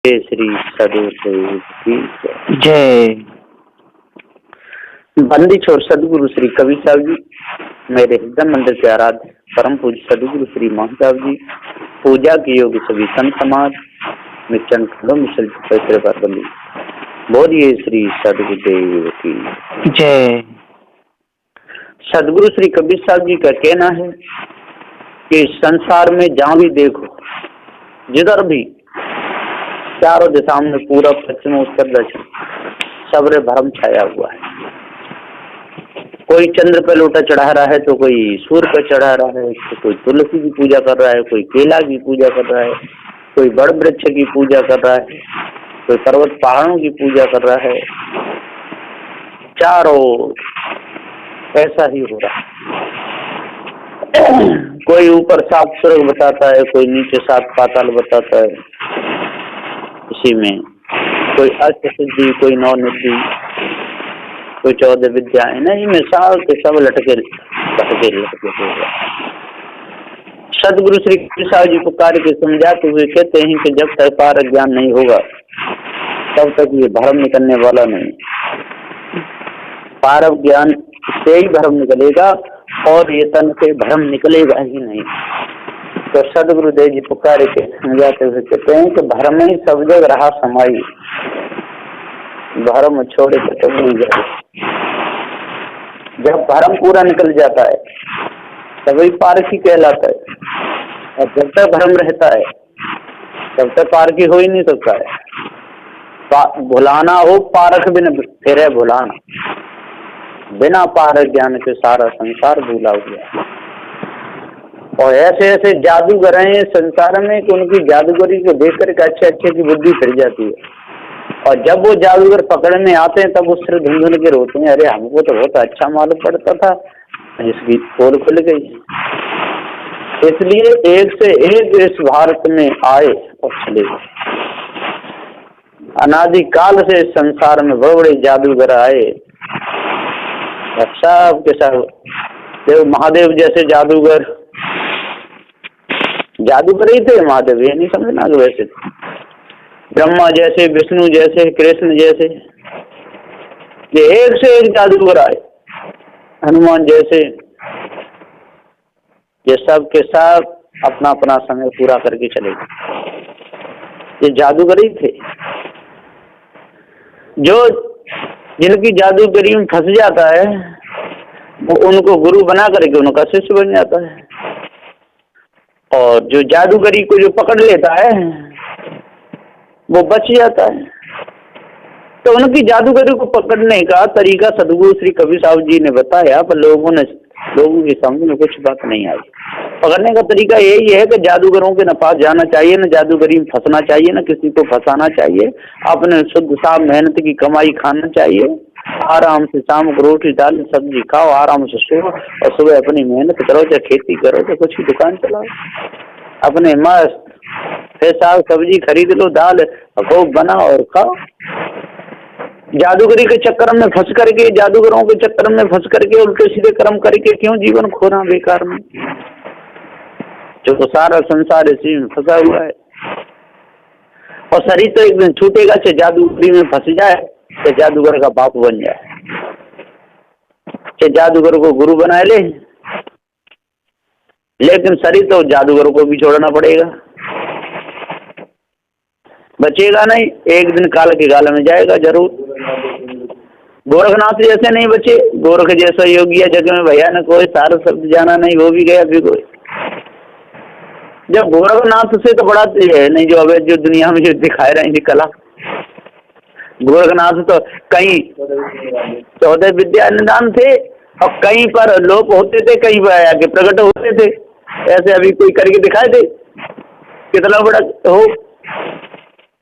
जय श्री सदगुरु की जय। बंदी छोड़ सदगुरु श्री कबीर साहब जी, मेरे हृदय मंदिर के आराध्य परम पूज्य सदगुरु श्री मोहन साहब जी, पूजा के योग्य सभी संत समाज, मिशन खंडों मिशन पवित्र पर बंदी बोलिए श्री सदगुरुदेव की जय। सदगुरु श्री कबीर साहब जी का कहना है कि संसार में जहाँ भी देखो, जिधर भी, चारों दिशाओं में, पूरब पश्चिम उत्तर दक्षिण, सबरे भरम छाया हुआ है। कोई चंद्र पे लोटा चढ़ा रहा है, तो कोई सूर्य पे चढ़ा रहा है, तो कोई तुलसी की पूजा कर रहा है, कोई केला की पूजा कर रहा है, कोई बड़ वृक्ष की पूजा कर रहा है, कोई पर्वत पहाड़ों की पूजा कर रहा है। चारों ऐसा ही हो रहा है। कोई ऊपर सात स्वर्ग बताता है, कोई नीचे सात पाताल बताता है। इसी में कोई अष्ट सिद्धि, कोई नौ निधि, कोई 14 विद्याएं, नहीं में साल के सब लटके हो गए। सदगुरु श्री कृष्ण साहब जी पुकार के समझाते हुए कहते हैं कि जब तक पार ज्ञान नहीं होगा तब तक ये भ्रम निकलने वाला नहीं। पार ज्ञान से ही भ्रम निकलेगा और ये तन से भ्रम निकलेगा ही नहीं। तो सदगुरुदेव जी पुकार के समझाते हुए कहते हैं कि भ्रम ही सब जग रहा समाई, भ्रम छोड़े तो नहीं जाए। जब भ्रम पूरा निकल जाता है तभी पारखी कहलाता है, और जब तक भ्रम रहता है तब तक पारखी हो ही नहीं सकता है। भुलाना हो पारख बिन फिर भुलाना, बिना पारख ज्ञान के सारा संसार भूला हुआ। और ऐसे ऐसे जादूगर हैं संसार में कि उनकी जादूगरी को देख करके अच्छे अच्छे की बुद्धि फिर जाती है। और जब वो जादूगर पकड़ने आते हैं तब उस सिर धुंधुन के रोते हैं, अरे हमको तो बहुत अच्छा मालूम पड़ता था, इसकी पोल खुल गई। इसलिए एक से एक इस भारत में आए और चले गए। अनादि काल से संसार में बड़े बड़े जादूगर आए, सब के सब देव महादेव जैसे जादूगर ही थे। महादेव ये नहीं समझना कि वैसे ब्रह्मा जैसे, विष्णु जैसे, कृष्ण जैसे, ये एक से एक जादूगर आए, हनुमान जैसे, ये सब के सब अपना अपना समय पूरा करके चले गए। ये जादूगर ही थे। जो जिनकी जादूगरी में फंस जाता है वो उनको गुरु बना करके उनका शिष्य बन जाता है, और जो जादूगरी को जो पकड़ लेता है वो बच जाता है। तो उनकी जादूगरी को पकड़ने का तरीका सदगुरु श्री कबीर साहब जी ने बताया, पर लोगों की समझ में कुछ बात नहीं आई। पकड़ने का तरीका यही है कि जादूगरों के न पास जाना चाहिए, न जादूगरी में फंसना चाहिए, न किसी को फंसाना चाहिए। अपने शुद्ध साफ मेहनत की कमाई खाना चाहिए। आराम से शाम को रोटी दाल सब्जी खाओ, आराम से सो, और सुबह अपनी मेहनत करो, चाहे खेती करो, चाहे कुछ भी दुकान चलाओ, अपने मस्त फिर साग सब्जी खरीद लो, दाल खूब बनाओ और खाओ। जादूगरी के चक्कर में फंस करके, जादूगरों के चक्कर में फंस करके उल्टे सीधे कर्म करके क्यों जीवन खोना बेकार में। जो तो सारा संसार इसी में फंसा हुआ है। और शरीर तो एक दिन छूटेगा, चाहे जादूगरी में फंस जाए, चाहे जादूगर का बाप बन जाए, चाहे जादूगर को गुरु बना ले, लेकिन शरीर तो जादूगर को भी छोड़ना पड़ेगा, बचेगा नहीं। एक दिन काल के गाल में जाएगा जरूर। गोरखनाथ जैसे नहीं बचे, गोरख जैसा योगी है जग में भैया न कोई, सारा शब्द जाना नहीं, वो भी गया भी कोई। जब गोरखनाथ से तो बड़ा है नहीं जो अवैध जो दुनिया में जो दिखाए रहे हैं कला। गोरखनाथ तो कहीं 14 विद्या निदान थे, और कहीं पर लोप होते थे, कहीं पर आके प्रकट होते थे। ऐसे अभी कोई करके दिखाए थे कितना बड़ा हो,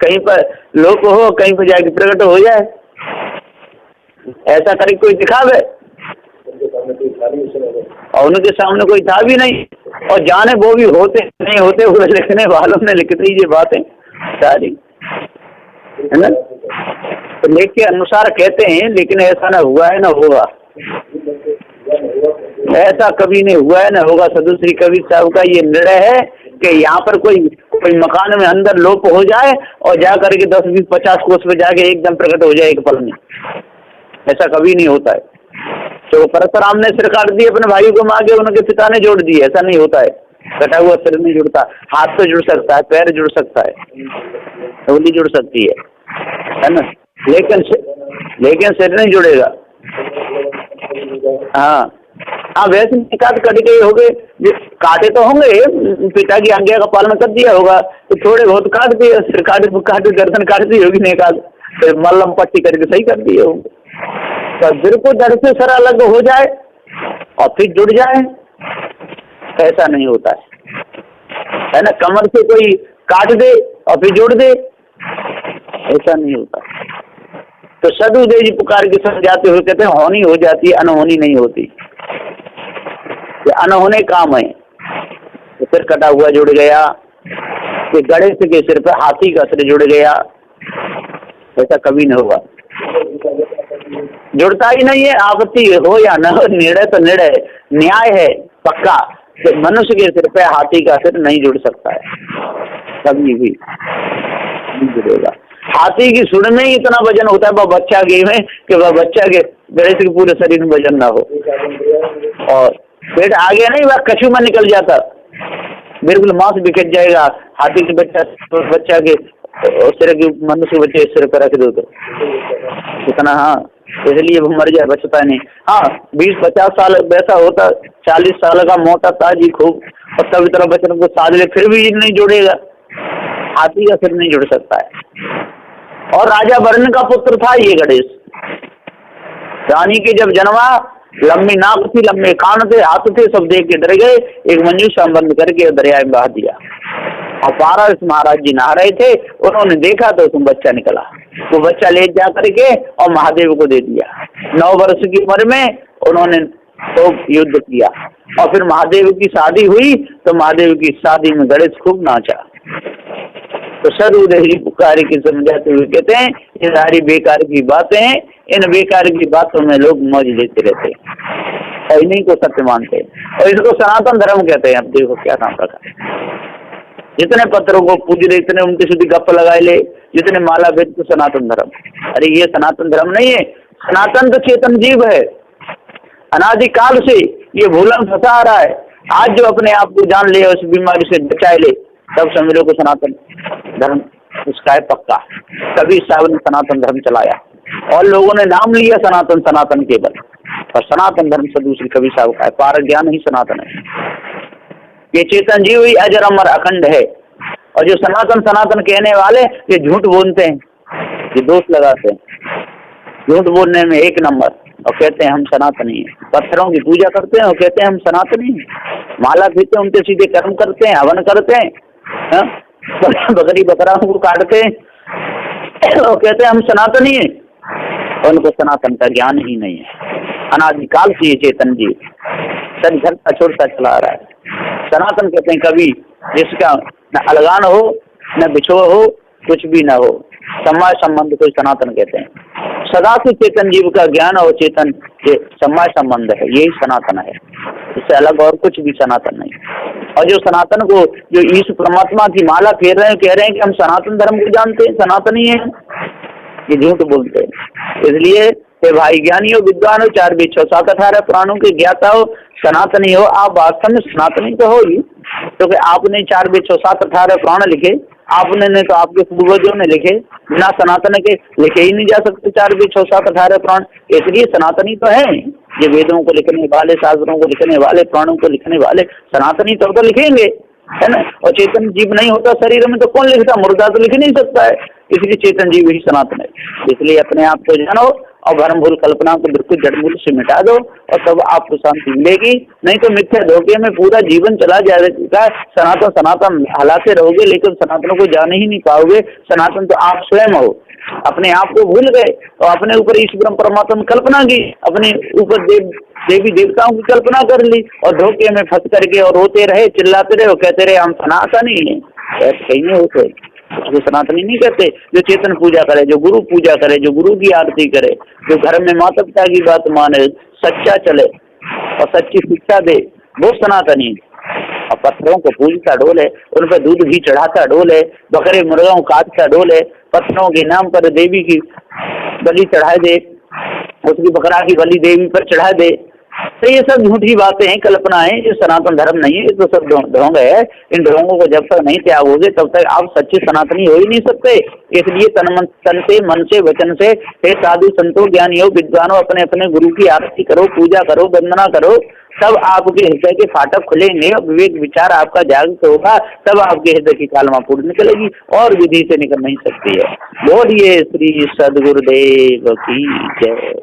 कहीं पर लोप हो, कहीं पर जाके प्रकट हो जाए, ऐसा करके कोई दिखावे। और उनके सामने कोई था भी नहीं, और जाने वो भी होते नहीं होते हुए लिखने वालों ने लिख दी ये बातें सारी, है ना। तो लेख के अनुसार कहते हैं, लेकिन ऐसा ना हुआ है ना होगा, ऐसा कभी नहीं हुआ है ना होगा। सदगुरु श्री कबीर साहब का ये निर्णय है कि यहाँ पर कोई कोई मकान में अंदर लोप हो जाए और जा करके 10, 20, 50 कोस पे जाके एकदम प्रकट हो जाए एक पल में, ऐसा कभी नहीं होता है। तो परशुराम ने सिर काट दिए अपने भाई को मांगे, उनके पिता ने जोड़ दिए, ऐसा नहीं होता है। कटा हुआ सिर नहीं जुड़ता, हाथ तो जुड़ सकता है, पैर जुड़ सकता है, उंगली जुड़ सकती है ना, लेकिन सिर नहीं जुड़ेगा। हाँ वैसे निकात कट गए हो गए, काटे तो होंगे, पिता की आज्ञा का पालन कर दिया होगा तो थोड़े बहुत काट दिए, सिर काट गर्दन काट दी होगी निकाल, फिर मल्लम पट्टी करके सही कर दिए होंगे। तो बिल्कुल दर से सर अलग हो जाए और फिर जुड़ जाए, ऐसा नहीं होता है ना। कमर से कोई काट दे और फिर जोड़ दे, ऐसा नहीं होता। तो सदुदेव जी पुकार के समझाते हुए कहते हैं होनी हो जाती है, अनहोनी नहीं होती। ये अनहोने काम है। तो सिर कटा हुआ जुड़ गया, कि गणेश के सिर पर हाथी का सिर जुड़ गया, ऐसा कभी नहीं होगा, जुड़ता ही नहीं है। आपत्ति हो या न हो, निर्णय तो निर्णय, न्याय है पक्का कि मनुष्य के सिर पे हाथी का सिर नहीं जुड़ सकता है, कभी भी नहीं जुड़ेगा। हाथी की सूंड में ही इतना वजन होता है वह बच्चा के में, कि वह बच्चा के गणेश के पूरे शरीर में वजन ना हो, और पेट आगे नहीं वह कछू में निकल जाता, बिल्कुल मांस बिखर जाएगा। हाथी के बच्चा के सिर के मनुष्य बच्चे सिर पर रख दो तो इतना, हाँ इसलिए वो मर जाए, बचता नहीं। हाँ 20-50 साल वैसा होता, 40 साल का मोटा ताजी खूब, और तब इतना बचन को साध ले फिर भी नहीं जुड़ेगा, हाथी का सिर नहीं जुड़ सकता है। और राजा वर्ण का पुत्र था ये गणेश। रानी के जब जन्मा, लंबी नाक थी, लंबे कान थे, हाथ थे, सब देख के डर गए, एक मंजूषा बंद करके दरिया में बहा दिया। और पारस महाराज जी नहा रहे थे, उन्होंने देखा तो उसमें बच्चा निकला, वो बच्चा ले जा करके और महादेव को दे दिया। 9 वर्ष की उम्र में उन्होंने तो युद्ध किया, और फिर महादेव की शादी हुई, तो महादेव की शादी में गणेश खूब नाचा। तो सदुदेव जी पुकार के समझाते हुए कहते हैं ये सारी बेकार की बातें हैं, इन बेकार की बातों में लोग मौज लेते रहते हैं और इन्हीं को सत्य मानते हैं, और इसको सनातन धर्म कहते हैं। अब देखो क्या नाम रखा, जितने पत्रों को पूज ले, इतने उनकी शुद्धि गप लगाए ले, जितने माला भेद को सनातन धर्म। अरे ये सनातन धर्म नहीं है, सनातन तो चेतन जीव है, अनादिकाल से ये भूलन फंसा आ रहा है। आज जो अपने आप को जान ले, उस बीमारी से बचाए ले, तब समझ लो को सनातन धर्म उसका है पक्का। कभी साहब ने सनातन धर्म चलाया और लोगों ने नाम लिया सनातन, सनातन केवल, और सनातन धर्म से दूसरी कभी साहब का है, पार ज्ञान ही सनातन है। ये चेतन जीव ही अजर अमर अखंड है, और जो सनातन सनातन कहने वाले ये झूठ बोलते हैं, ये दोष लगाते हैं, झूठ बोलने में एक नंबर, और कहते हैं हम सनातनी हैं। पत्थरों की पूजा करते हैं और कहते हैं हम सनातनी हैं। माला पीते हैं, उनके सीधे कर्म करते हैं, हवन करते हैं, बकरी बकराओं को काटते हैं और कहते हैं हम सनातनी हैं। उनको सनातन का ज्ञान ही नहीं है। अनादिकाल से ये चेतन जीव सच घटता छोड़ता चला आ रहा है। सनातन कहते हैं कभी जिसका न अलगान हो, न बिछुआ हो, कुछ भी न हो, समय संबंध को सनातन कहते हैं। सदा से चेतन जीव का ज्ञान और चेतन के समय संबंध है, यही सनातन है, इससे अलग और कुछ भी सनातन नहीं। और जो सनातन को, जो ईश्वर परमात्मा की माला फेर रहे हैं, कह रहे हैं कि हम सनातन धर्म को जानते हैं, सनातनी है, ये झूठ बोलते हैं। इसलिए हे भाई ज्ञानियों, विद्वान हो, 4 वेद 6 7 18 पुराणों के ज्ञाता हो, सनातनी हो, आप वास्तव में सनातनी तो हो ही, क्योंकि आपने 4 वेद 6 7 18 पुराण लिखे, आपने नहीं तो आपके पूर्वजों ने लिखे, बिना सनातन के लिखे ही नहीं जा सकते 4 वेद 6 7 18 पुराण। इसलिए सनातनी तो है, ये वेदों को लिखने वाले, शास्त्रों को लिखने वाले, पुराणों को लिखने वाले सनातनी तो लिखेंगे, है ना। और चेतन जीव नहीं होता शरीर में तो कौन लिखता, मुर्दा तो लिख नहीं सकता है, इसलिए चेतन जीव ही सनातन है। इसलिए अपने आप को जानो और भ्रम भूल कल्पना को बिल्कुल जड़मूल से मिटा दो, और तब आपको शांति मिलेगी। नहीं तो मिथ्या धोखे में पूरा जीवन चला जाएगा, सनातन सनातन हलाते रहोगे, लेकिन सनातन को जान ही नहीं पाओगे। सनातन तो आप स्वयं हो, अपने आप को भूल गए और अपने ऊपर ईश्वर परमात्मा कल्पना की, अपने ऊपर देवी देवताओं की कल्पना कर ली, और धोखे में फंस करके और रोते रहे, चिल्लाते रहे और कहते रहे हम सनातनी हैं। ऐसे कहीं नहीं होते, उसको सनातनी नहीं कहते। जो चेतन पूजा करे, जो गुरु पूजा करे, जो गुरु की आरती करे, जो घर में माता पिता की बात माने, सच्चा चले और सच्ची शिक्षा दे, वो सनातनी। और पत्थरों को पूजता डोले, उन पर दूध भी चढ़ाता डोले, बकरे मुर्गाओं काटता डोले, पत्थरों के नाम पर देवी की बलि चढ़ा दे, उसकी बकरा की बलि देवी पर चढ़ा दे। तो ये सब झूठी बातें हैं, कल्पनाएं, ये सनातन धर्म नहीं है, ये तो सब ढोंग है। इन ढोंगों को जब तक नहीं त्यागोगे तब तक आप सच्चे सनातनी हो ही नहीं सकते। इसलिए तन से, मन से, वचन से, हे साधु संतों, ज्ञानियों, विद्वानों, अपने अपने गुरु की आरती करो, पूजा करो, वंदना करो, तब आपके हृदय के फाटक खुलेंगे और विवेक विचार आपका जागृत होगा, तब आपके हृदय की कालमा फूट निकलेगी और विधि से निकल नहीं सकती है। बोलिए श्री सद्गुरुदेव की जय।